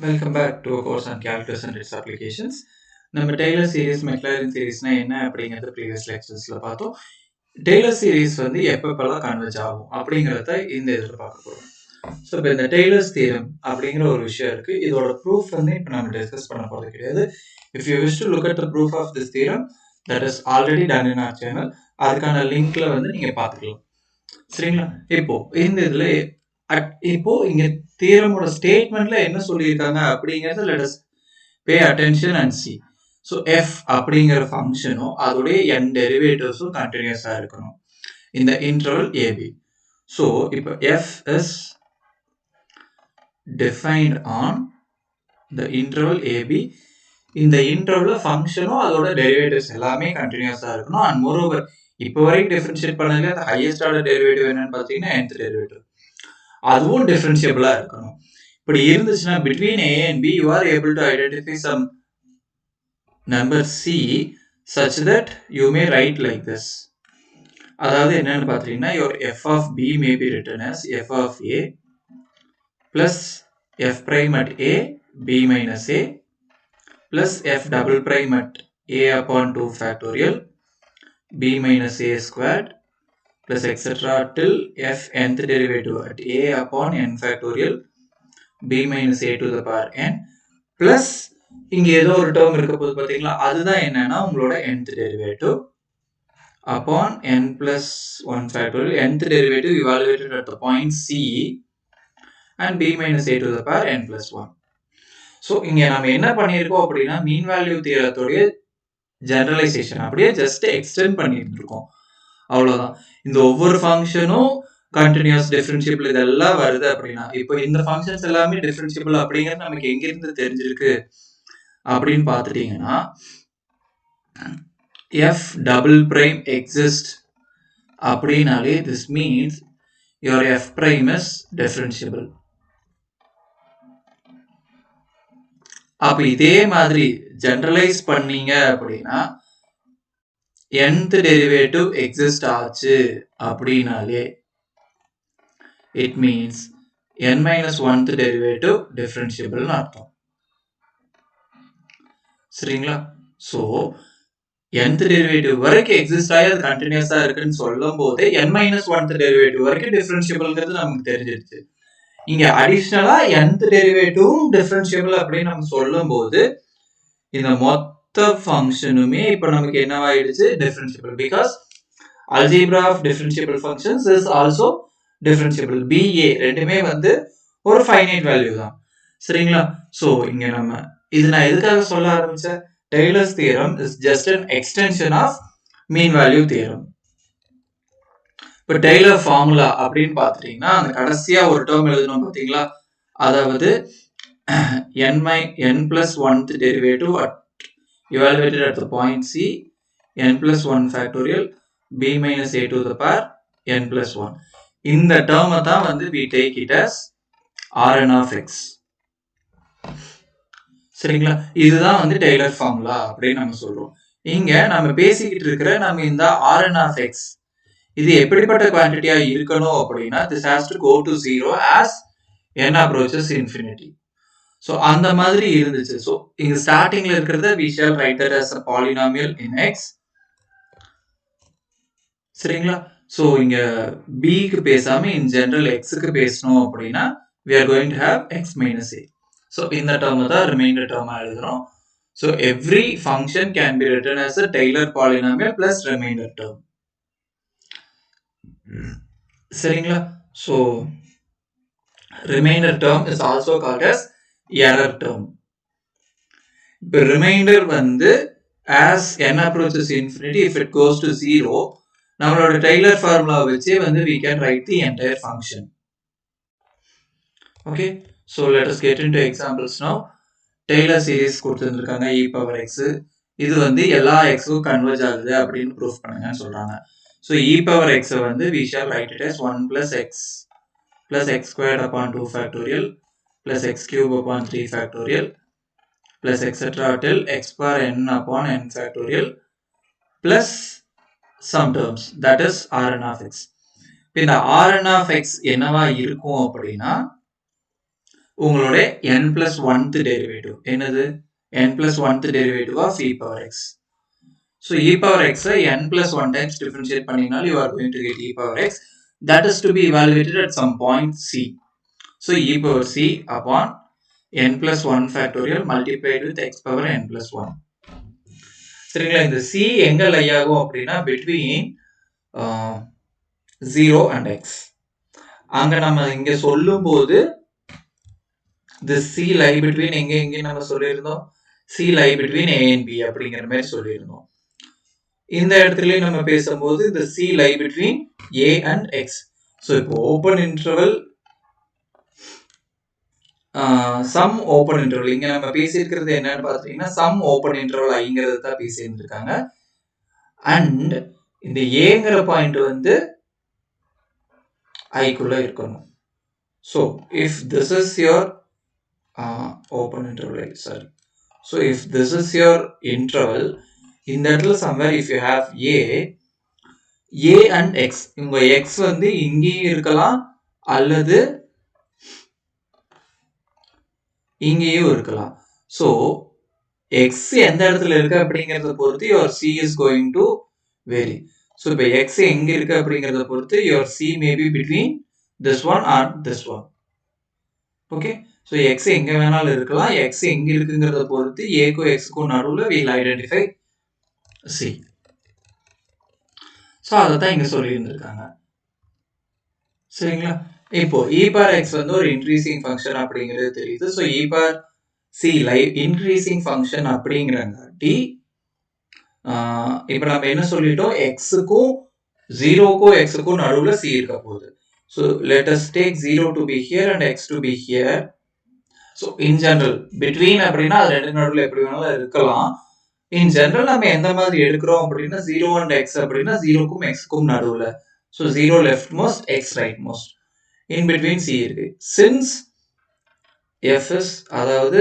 Welcome back to a course on calculus and its applications. நம்ம Taylor series Maclaurin சீரிஸ்னா என்ன அப்படிங்கிறது previous லெக்சர்ஸ்ல பார்த்தோம். Taylor series வந்து எப்பப்பெல்லாம் கன்வெர்ஜ் ஆகும் அப்படிங்கிறத இந்த இதில் பார்க்க போகிறோம். ஸோ இப்போ இந்த டெய்லர்ஸ் தியரம் அப்படிங்கிற ஒரு விஷயம் இருக்கு. இதோட ப்ரூஃப் வந்து இப்போ நம்ம டிஸ்கஸ் பண்ண போகிறது கிடையாது. If you wish to look at the proof of this theorem that is already done in our channel, அதுக்கான லிங்க்ல வந்து நீங்க பார்த்துக்கலாம். சரிங்களா? இப்போ இந்த இதுல இப்போ இங்க தியரமோட ஸ்டேட்மெண்ட்ல என்ன சொல்லியிருக்காங்க அப்படிங்கறத let us pay attention and see. So f அப்படிங்கிற ஃபங்க்ஷனும் அதோடைய n டெரிவேட்டிவ்ஸும் கண்டினியூஸா இருக்கணும் இந்த இன்டர்வல் ab. So இப்போ f is defined on the interval ab. இந்த இன்டர்வல்ல ஃபங்க்ஷனும் அதோட டெரிவேட்டிவ்ஸ் எல்லாமே கண்டினியூஸா இருக்கணும். அண்ட் மோரோவர் இப்போ வரைக்கும் டிஃபரன்ஷியேட் பண்ணதுல அந்த ஹையஸ்ட் ஆர்டர் டெரிவேட்டிவ் என்னன்னு பார்த்தீங்கன்னா nth டெரிவேட்டிவ், அதுவும் டிஃபரன்ஷியபிளா இருக்கணும். இப்படி இருந்துச்சுன்னா between a and b you are able to identify some number c such that you may write like this. அதாவது என்னன்னு பார்த்தீங்கன்னா your f of b may be written as f of a plus f prime at a b minus a plus f double prime at a upon 2 factorial b minus a squared plus etc. till f nth derivative at a upon n factorial b minus a to the power n plus இங்க ஏதோ ஒரு term இருக்க போது பாத்தீங்களா, அதுதான் என்னன்னா உங்களோட nth derivative upon n plus 1 factorial nth derivative evaluated at the point c and b minus a to the power n plus 1. So இங்க நம்ம என்ன பண்ணியிருக்கோம் அப்படின்னா மீன் வேல்யூ தியரத்தோடைய ஜெனரலைசேஷன் அப்படியே ஜஸ்ட் எக்ஸ்டெண்ட் பண்ணியிருந்திருக்கோம், அவ்வளவுதான். இந்த ஒவ்வொரு ஃபங்க்ஷனும் கண்டினியூஸ் டிஃபரன்ஷியபிள் இதெல்லாம் வருது அப்படின்னா இப்போ இந்த ஃபங்க்ஷன்ஸ் எல்லாமே டிஃபரன்ஷியபிள் அப்படிங்கிறது நமக்கு எங்கிருந்து தெரிஞ்சிருக்கு அப்படின்னு பார்த்துட்டீங்கன்னா f double prime exist அப்படினாலே this means your f prime is differentiable. அப்ப இதே மாதிரி ஜெனரலைஸ் பண்ணீங்க அப்படின்னா nth டெரிவேட்டிவ் எக்ஸிஸ்ட் ஆச்சு அப்படினாலே it means n minus 1th derivative differentiable அர்த்தம். சரிங்களா? சோ nth டெரிவேட்டிவ் வரைக்கும் எக்ஸிஸ்ட் ஆகி அது கண்டினியூஸா இருக்குன்னு சொல்லும் போதே n minus 1th டெரிவேட்டிவ் வரைக்கும் டிஃபரன்ஷியபிள்ங்கிறது நமக்கு தெரிஞ்சிருச்சு. இங்க அடிஷனலா nth டெரிவேட்டிவும் டிஃபரன்ஷியபிள் அப்படின்னு நம்ம சொல்லும் போது இந்த மொத்த ஃபங்க்ஷனுமே இப்ப நமக்கு என்னவாயிடுச்சு, differentiable. Because algebra of differentiable functions is also differentiable. BA ரெண்டுமே வந்து ஒரு ஃபைனைட் வேல்யூ தான். சரிங்களா? சோ இங்க நம்ம இது நான் எதுக்காக சொல்ல ஆரம்பிச்சேன், tailors theorem is just an extension of mean value theorem. இப்போ டெய்லர் ஃபார்முலா அப்படின்னு பார்த்துட்டீங்கன்னா அந்த கடைசியா ஒரு டேர்ம் எழுதணும் பார்த்தீங்களா, அதாவது n plus 1th derivative at evaluated at the point c n plus 1 factorial b minus a to the power n plus 1. இந்த டேர்மை தான் வந்து we take it as Rn of x. சரிங்களா? இதுதான் வந்து டெய்லர் ஃபார்முலா அப்படின்னு நம்ம சொல்றோம். இங்க நம்ம பேசிக்கிட்டு இருக்கிற நம்ம இந்த Rn of x இது எப்படிப்பட்ட குவான்டிட்டியா இருக்கணும் அப்படின்னா this has to go to 0 as n approaches infinity. So அந்த மாதிரி இருந்துச்சு. So இங்க ஸ்டார்டிங்ல இருக்கிறத we shall write that as a polynomial in x. சரிங்களா? So இங்க b க்கு பேசாம in general x க்கு பேசணும் அப்படின்னா we are going to have x minus a. So இந்த டேர்ம் தான் ரிமைண்டர் டேர்மா எழுதுறோம். So every function can be written as a Taylor polynomial plus remainder term. சரிங்களா? So remainder term is also called as error term. இப்போ reminder வந்து as n approaches infinity if it goes to 0 நம்மளோட Taylor formula வச்சு வந்து we can write the entire function. Okay, so let us get into examples now. Taylor series கொடுத்துருக்காங்க e power x, இது வந்து எல்லா xக்கும் converge ஆகுது அப்படின்னு ப்ரூஃப் பண்ணுங்கன்னு சொல்றாங்க. So e power x வந்து we shall write it as 1 plus x squared upon 2 factorial plus x cube upon 3 factorial plus etc. till x power n upon n factorial plus some terms that is Rn of x. இந்த Rn of x என்னவா இருக்கும் அப்படின்னா உங்களோட n plus 1th derivative என்னது n plus 1th derivative of e power x. So e power x n plus 1 times differentiate பண்ணினால் you are going to get e power x. That is to be evaluated at some point c. So e power c upon n plus 1 factorial multiplied with x power n plus 1. சரிங்களா, இந்த c எங்க லை ஆகும் அப்படின்னா between 0 and x. அங்க நம்ம இங்க சொல்லும்போது the c lie between எங்க நம்ம சொல்லியிருந்தோம், c lie between a and b அப்படிங்கிற மாதிரி சொல்லியிருந்தோம். இந்த இடத்துல நம்ம பேசும்போது the c lie between a and x. So இப்போ open interval some open interval இங்க நம்ம பேசியிருக்கிறது என்னன்னு பாத்தீங்கன்னா சம் ஓப்பன் இன்டர்வல் ஐங்கிறது தான் பேசியிருந்திருக்காங்க. அண்ட் இந்த ஏங்கிற பாயிண்ட் வந்து ஐக்குள்ள இருக்கணும். So if this is your open interval, sorry, so if this is your interval, இந்த இடத்துல somewhere if you have A and X, உங்க எக்ஸ் வந்து இங்கேயும் இருக்கலாம் அல்லது இங்கேயும் இருக்கலாம். ஸோ எக்ஸ் எந்த இடத்துல இருக்கு அப்படிங்கறத பொறுத்து your C is going to vary. So இப்போ எக்ஸ் எங்க இருக்கு அப்படிங்கறத பொறுத்து your C maybe between this one or this one. Okay, so x எங்க வேணாலும் இருக்கலாம். எக்ஸ் எங்க இருக்குங்கிறத பொறுத்து ஏக்கும் எக்ஸுக்கும் நடுவில் வில் ஐடென்டிஃபை சி. ஸோ அதை தான் இங்க சொல்லி இருந்திருக்காங்க. சரிங்களா, இப்போ e power x வந்து ஒரு இன்க்ரீசிங் ஃபங்க்ஷன் அப்படிங்கிறது தெரியுது. So e power c live increasing function அப்படிங்கிறங்காட்டி இப்போ நம்ம என்ன சொல்லிட்டோம், எக்ஸுக்கும் ஜீரோக்கும் எக்ஸுக்கும் நடுவில் c இருக்க போகுது. So let us take 0 to be here and x to be here. So in general between அப்படின்னா அது ரெண்டு நடுவில் எப்படி வேணாலும் இருக்கலாம். இன் ஜெனரல் நம்ம எந்த மாதிரி எடுக்கிறோம் அப்படின்னா 0 அண்ட் x அப்படின்னா 0க்கும் x-க்கும் நடுவில். So 0 left most, x right most, in between c இருக்கு. since f is, அதாவது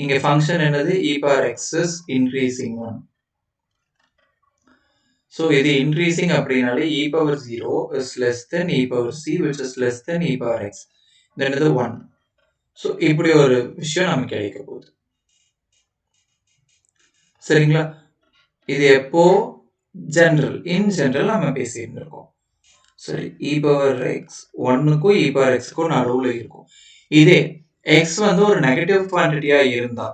இங்க ஃபங்க்ஷன் என்னது, e power x is increasing one. so இது increasing அப்படினாலே e power 0 is less than e power c which is less than e power x, then இது 1. so இப்படி ஒரு விஷயம் நமக்கு கிடைக்க போகுது. சரிங்களா, இது எப்போ ஜெனரல், இன் ஜெனரல் நம்ம பேசியிருந்திருக்கோம். சரி, e power x 1க்கும் e power x-க்கும் நடுவில் இருக்கும். இதே x வந்து ஒரு நெகட்டிவ் குவான்டிட்டியா இருந்தா,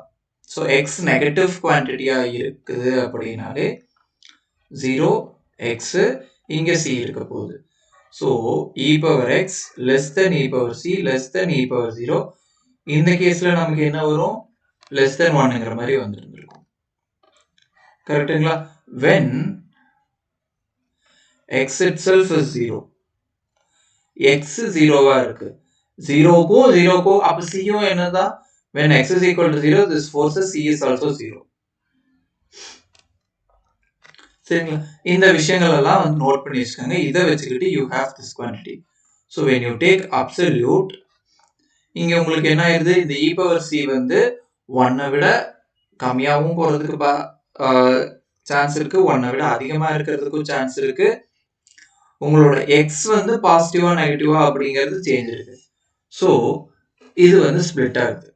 ஸோ x நெகட்டிவ் குவான்டிட்டியா இருக்குது அப்படின்னாலே 0 x இங்க c இருக்க போகுது. So e power x less than e power c less than e power 0. இந்த கேஸ்ல நமக்கு என்ன வரும், less than 1ங்கிற மாதிரி வந்துருக்கும். கரெக்டுங்களா, when x itself is 0, x 0வா இருக்கு, 0க்கும் 0க்கும் அப்ப c யும் என்னதான், when x is equal to 0 this forces c is also 0. சரிங்களா, இந்த விஷயங்கள் எல்லாம் வந்து நோட் பண்ணி வச்சுக்கோங்க. இதை வச்சுக்கிட்டு you have this quantity. so when you take absolute, இங்க உங்களுக்கு என்ன ஆயிருது, இந்த e power c வந்து 1 விட கம்மியாவும் போறதுக்கு சான்ஸ் இருக்கு, 1 விட அதிகமா இருக்கிறதுக்கும் சான்ஸ் இருக்கு. உங்களோட x வந்து பாசிட்டிவா நெகட்டிவா அப்படிங்கிறது சேஞ்ச் இருக்கு. ஸோ இது வந்து ஸ்பிளிட் ஆகுது.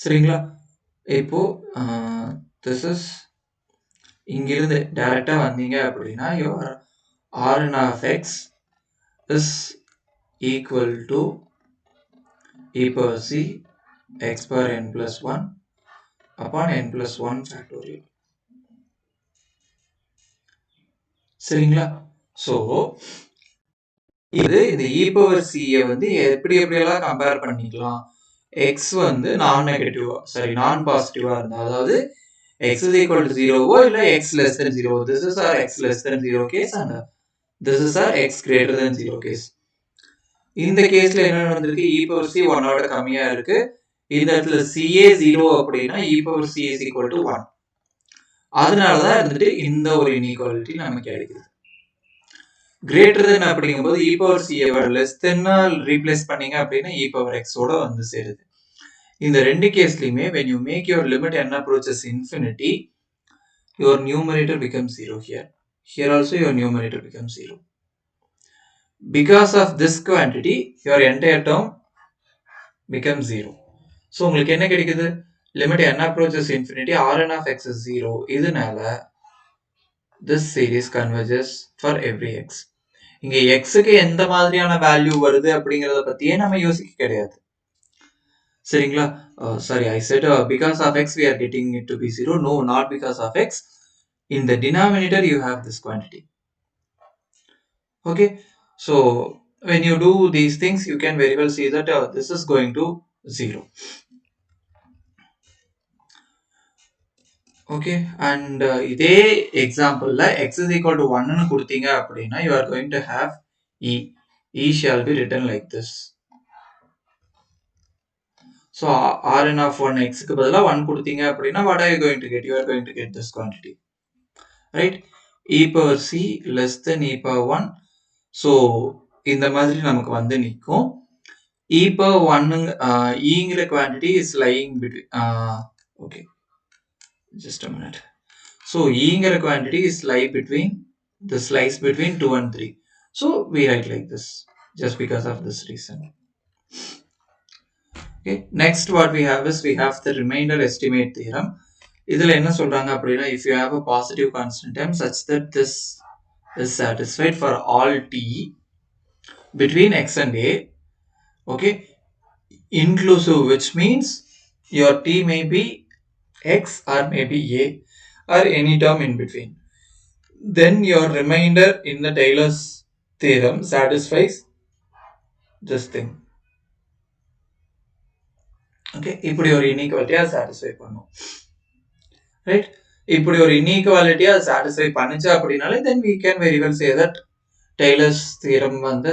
சரிங்களா, இப்போ திஸ் இஸ் இங்கிருந்து டைரக்டா வந்தீங்க அப்படின்னா your Rn of x is equal to e power c x power n plus 1 upon n plus 1 factorial. சரிங்களா, ஸோ இது இந்த e power c வந்து எப்படி எப்படியெல்லாம் கம்பேர் பண்ணிக்கலாம், x வந்து நான் நெகட்டிவா, சாரி நான் பாசிட்டிவா இருந்தா, அதாவது x is equal to 0 இல்ல x less than 0. this is our x less than 0 case and this is our x greater than 0 case. இந்த கேஸ்ல என்ன நடந்திருக்கு, e power c 1 ஓட கம்மியா இருக்கு. இந்த இடத்துல ca 0 அப்படின்னா e power c is equal to 1. அதனாலதான் இருந்துட்டு இந்த ஒரு இன்இக்வாலிட்டி நமக்கு கிடைக்குது. கிரேட்டர் தென் அப்படிங்கும்போது e power c less than replace பண்ணீங்க அப்படின்னா e power x ஓட வந்து சேருது. இந்த ரெண்டு கேஸ்லயுமே when you make your limit n approaches infinity, your numerator becomes 0 here. Here also your numerator becomes 0. Because of this quantity, your entire term becomes 0. So உங்களுக்கு என்ன கிடைக்குது? Limit n approaches infinity, Rn of x is 0. இதனால this series converges for every x. இங்க x க்கு எந்த மாதிரியான value வருது அப்படிங்கறத பத்தியே நம்ம யோசிக்க கிடையாது. சரிங்களா? Sorry, I said because of x we are getting it to be 0. No, not because of x. In the denominator you have this quantity. Okay, so when you do these things you can very well see that this is going to 0. Okay, and இதே exampleல x is equal to 1 னு கொடுத்தீங்க அப்படின்னா you are going to have e shall be written like this. So Rn of 1 x க்கு பதிலா 1 கொடுத்தீங்க அப்படின்னா what are you going to get? You are going to get this quantity, right? E power c less than e power 1. So இந்த மாதிரி நமக்கு வந்து நிற்கும். E power 1 ங்கிற quantity is lying between okay, just a minute. So ங்கிற quantity is lie between the slice between 2 and 3. So we write like this just because of this reason. Okay, next what we have is we have the remainder estimate theorem. இதுல என்ன சொல்றாங்க அப்படின்னா if you have a positive constant term such that this is satisfied for all t between x and a, okay, inclusive, which means your t may be x or maybe a or any term in between, then your remainder in the Taylor's theorem satisfies this thing. Okay, இப்படி ஒரு இன்இக்வாலிட்டியா satisfy பண்ணும், right? இப்படி ஒரு இன்இக்வாலிட்டியா satisfy பண்ணுச்சு அப்படினாலே then we can very well say that Taylor's theorem வந்து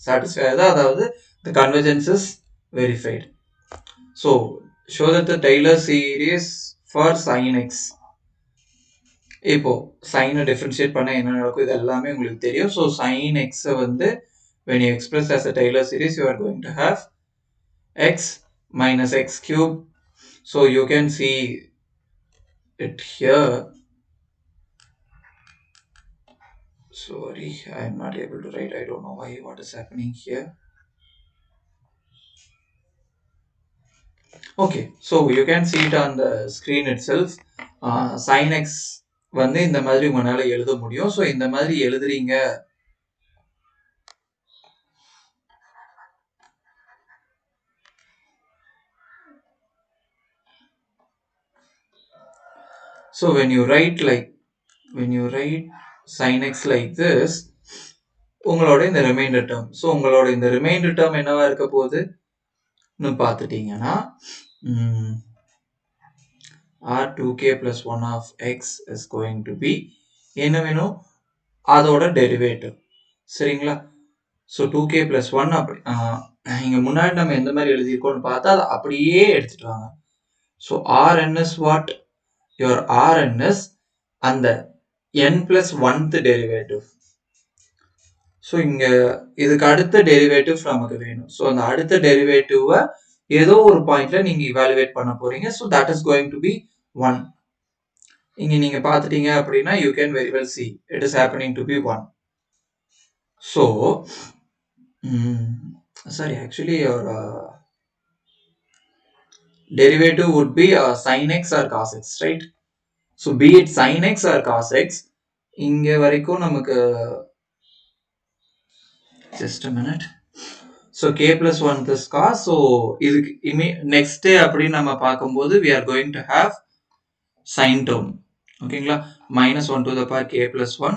satisfy ஆகுது, அதாவது the convergence is verified. So show that the Taylor series for sin x. இப்போ sin differentiate பண்ண என்ன நடக்கும் இது எல்லாமே உங்களுக்கு தெரியும். So sin x வந்து when you express as a Taylor series you are going to have x minus x cube. So you can see it here. Sorry, I am not able to write. I don't know why, what is happening here. Okay, so you can see it on the screen itself. Sin x வந்து இந்த மாதிரி உங்களால எழுத முடியும். So இந்த மாதிரி எழுதுறீங்க so when you write sin x like this, உங்களோட இந்த ரிமைண்டர் டேர்ம், ஸோ உங்களோட இந்த ரிமைண்டர் டேர்ம் என்னவா இருக்க போகுதுன்னு பார்த்துட்டீங்கன்னா r2k plus 1 of x is going to be என்ன வேணும், அதோட டெரிவேட்டிவ். சரிங்களா? ஸோ 2k plus 1 அப்படி இங்கே முன்னாடி நம்ம எந்த மாதிரி எழுதியிருக்கோம்னு பார்த்தா அதை அப்படியே எடுத்துட்டு வாங்க. So rn is what? Your rn is அந்த n plus 1th derivative. So இங்கே இதுக்கு அடுத்த டெரிவேட்டிவ் நமக்கு வேணும். ஸோ அந்த அடுத்த டெரிவேட்டிவை ஏதோ ஒரு பாயிண்ட்ல நீங்க இவாலுவேட் பண்ண போறீங்க. So that is going to be 1. இங்க நீங்க பார்த்துட்டீங்க அப்படின்னா you can very well see it is happening to be 1. So sorry, actually your derivative would be sin x or cos x, right? So be it sin x or cos x, இங்க வரைக்கும் நமக்கு just a minute. So k plus 1 plus cos. So இதுக்கு next day அப்படி நம்ம பார்க்கும்போது we are going to have sin term. ஓகேங்களா? minus 1 to the power k plus 1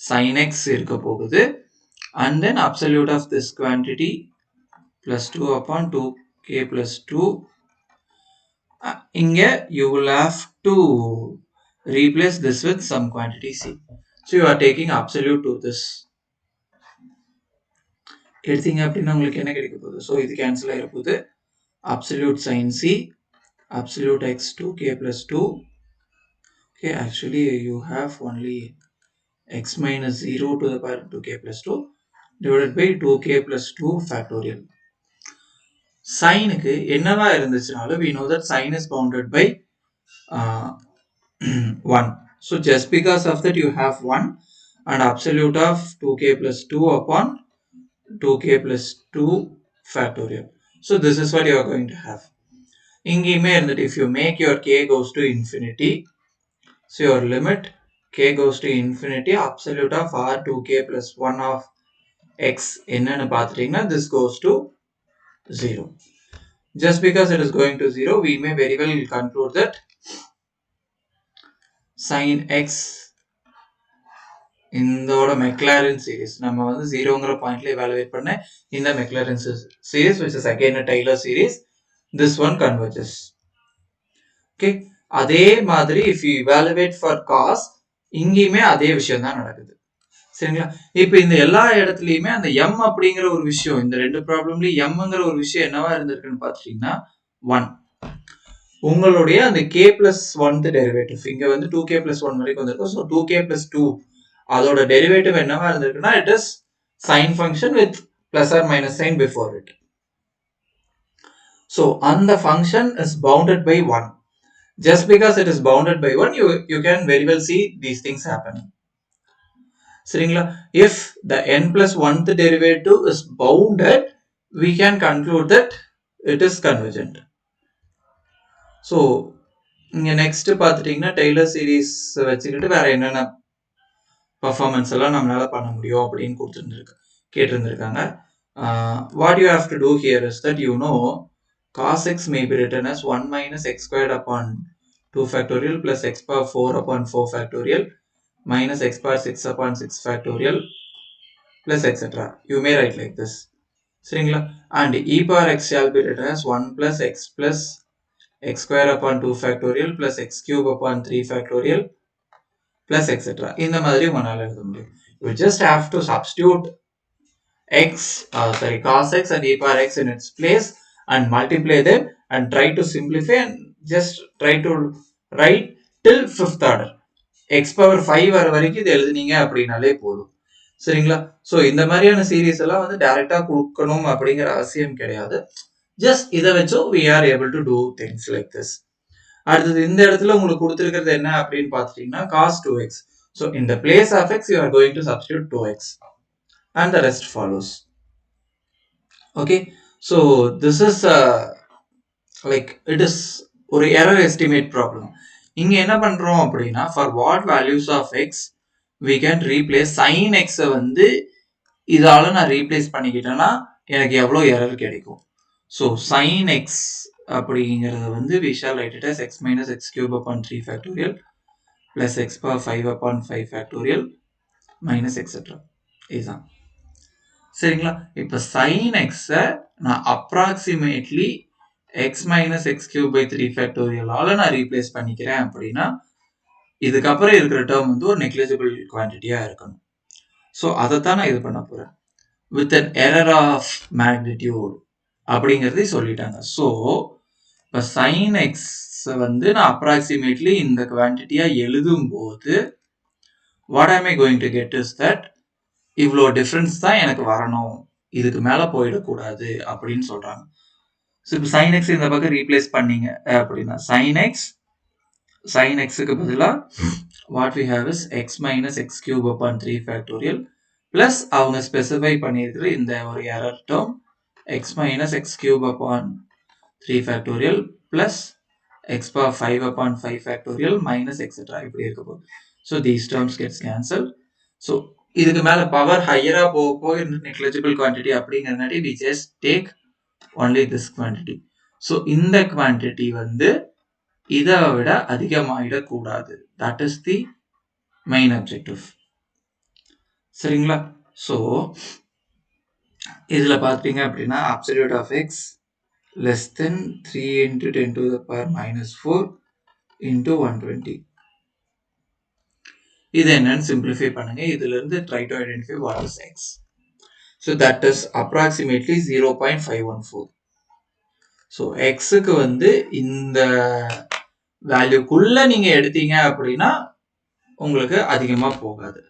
sin x இருக்க போகுது, and then absolute of this quantity plus 2 upon 2k plus 2. இங்க you will have to replace this with some quantity c. So you are taking absolute to this. எடுத்தீங்க அப்படின்னா உங்களுக்கு என்ன கிடைக்க போகுது? So இது கேன்சல் ஆகிட போகுது. absolute sin c, absolute x 2k plus 2. Okay, actually you have only x minus 0 to the power 2k plus 2 divided by 2k plus 2 factorial. Sinuக்கு என்னவா இருந்துச்சுனாலும் we know that sin is bounded by 1. So just because of that you have 1 and absolute of 2k plus 2 upon 2k plus 2 factorial. So this is what you are going to have. இங்கேயுமே இருந்துட்டு if you make your k goes to infinity, so your limit k goes to infinity absolute of r 2k plus 1 of x என்னன்னு பார்த்துட்டீங்கன்னா this goes to 0. Just because it is going to 0, we may very well conclude that sin x இதோட McLaren series நம்ம வந்து 0ங்கிற பாயிண்ட்ல evaluate பண்ண இந்த McLaren series which is again a Taylor series, this one converges. Okay, அதே மாதிரி if you evaluate for cos, இங்கேயுமே அதே விஷயம் தான் நடக்குது. சரிங்களா? இப்போ இந்த எல்லா இடத்துலயுமே அந்த m அப்படிங்கிற ஒரு விஷயம், இந்த ரெண்டு ப்ராப்ளம்லயும் mங்கிற ஒரு விஷயம் என்னவா இருந்திருக்குன்னு பார்த்துட்டீங்கன்னா 1. உங்களுடைய அந்த k plus 1th டெரிவேட்டிவ் இங்க வந்து 2k plus 1 வரைக்கும் வந்திருக்கும். ஸோ 2k plus 2 அதோட டெரிவேட்டிவ் என்னவா இருந்திருக்குன்னா it is sin function with plus or minus sign before it. So அந்த function is bounded by 1. Just because it is bounded by 1, you can very well see these things happening. சரிங்களா? If the n plus 1th derivative is bounded, we can conclude that it is convergent. So இங்க next பார்த்துட்டீங்கன்னா Taylor series வச்சுக்கிட்டு வேற என்னென்ன performance எல்லாம் நம்மளால பண்ண முடியும் அப்படின்னு கேட்டிருந்திருக்காங்க. What you have to do here is that you know cos x may be written as 1 minus x squared upon 2 factorial plus x power 4 upon 4 factorial minus x power 6 upon 6 factorial plus etc. You may write like this. சரிங்களா? And e power x shall be written as 1 plus x square upon 2 factorial plus x cube upon 3 factorial plus etc. இந்த மாதிரி உங்களால எழுத முடியும். You just have to substitute cos x and e power x in its place and multiply them and try to simplify and just try to write till 5th order. x power 5 வர வரைக்கும் இது எழுதுனீங்க அப்படின்னாலே போதும். சரிங்களா? So இந்த மாதிரியான series எல்லாம் வந்து டைரக்டா கொடுக்கணும் அப்படிங்கிற அவசியம் கிடையாது. ஜஸ்ட் இதை வச்சும் we are able to do things like this. அடுத்தது இந்த இடத்துல உங்களுக்கு கொடுத்திருக்கிறது என்ன அப்படின்னு பார்த்துட்டீங்கன்னா cos 2x. So in the place of x you are going to substitute 2x and the rest follows. Okay, so this is like it is ஒரு error estimate problem. இங்க என்ன பண்றோம் அப்படின்னா for what values of x we can replace sin x வந்து இதால நான் replace பண்ணிக்கிட்டேன்னா எனக்கு எவ்வளவு எரர் கிடைக்கும். ஸோ sin x அப்படிங்கிறது வந்து we shall write it as x minus x cube upon 3 factorial plus x power 5 upon 5 factorial minus etc. இதுதான். சரிங்களா? இப்போ sin x நான் approximately x minus x cube by 3 factorial ஆல நான் replace பண்ணிக்கிறேன் அப்படின்னா இதுக்கப்புறம் இருக்கிற டேர்ம் வந்து ஒரு நெக்லிஜிபிள் குவான்டிட்டியா இருக்கணும். ஸோ அதைத்தான் நான் இது பண்ண போறேன் with an error of magnitude அப்படிங்கிறதை சொல்லிட்டாங்க. ஸோ இப்போ sin x வந்து நான் அப்ராக்சிமேட்லி இந்த குவான்டிட்டியா எழுதும் போது what am I going to get is that இவ்வளோ டிஃபரன்ஸ் தான் எனக்கு வரணும், இதுக்கு மேல போயிடக்கூடாது அப்படின்னு சொல்றாங்க. ஸோ இப்போ sin x இந்த பக்கம் ரீப்ளேஸ் பண்ணீங்க அப்படின்னா sin xக்கு பதிலாக what we have is x minus x cube upon 3 factorial plus அவங்க ஸ்பெசிஃபை பண்ணியிருக்கிற இந்த ஒரு error term x minus x cube upon 3 factorial plus x power 5 upon 5 factorial minus etc. இப்படி இருக்க போகுது. So these terms gets cancelled. So இதுக்கு மேல power ஹையரா போக நெக்லிஜிபிள் குவான்டிட்டி அப்படிங்கிறதுனாடி we just take only this quantity. So இந்த quantity வந்து இதை விட அதிகமாயிடக்கூடாது. That is the main objective. சரிங்களா? ஸோ இதில் பார்த்தீங்க அப்படின்னா absolute of x less than 3 into 10 to the power minus 4 into 120. இது என்னன்னு சிம்பிளிஃபை பண்ணுங்க. இதுல இருந்து try to identify what is x. So that is approximately 0.514. So எக்ஸுக்கு வந்து இந்த வேல்யூக்குள்ள நீங்க எடுத்தீங்க அப்படின்னா உங்களுக்கு அதிகமா போகாது.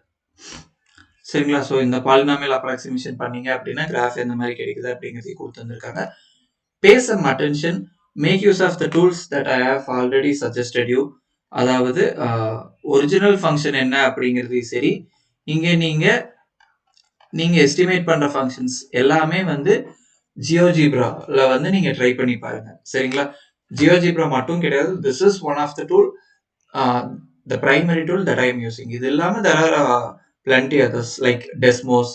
சரிங்களா? ஸோ இந்த பாலினாமியல் அப்ராக்சிமேஷன் பண்ணீங்க அப்படின்னா கிராஃப் எந்த மாதிரி கிடைக்குது அப்படிங்கிறதையும் கொடுத்துருக்காங்க. Pay some attention, make use of the tools that I have already suggested you. அதாவது ஒரிஜினல் ஃபங்க்ஷன் என்ன அப்படிங்கிறது சரி, இங்கே நீங்க எஸ்டிமேட் பண்ற ஃபங்க்ஷன்ஸ் எல்லாமே வந்து ஜியோஜீப்ரால வந்து நீங்க ட்ரை பண்ணி பாருங்க. சரிங்களா? ஜியோஜீப்ரா மட்டும் கிடையாது. This is one of the tool, the primary tool that I am using. இது இல்லாம there are plenty others like Desmos,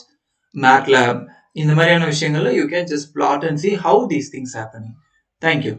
MATLAB, இந்த மாதிரியான விஷயங்கள்ல you can just plot and see how these things happening. Thank you.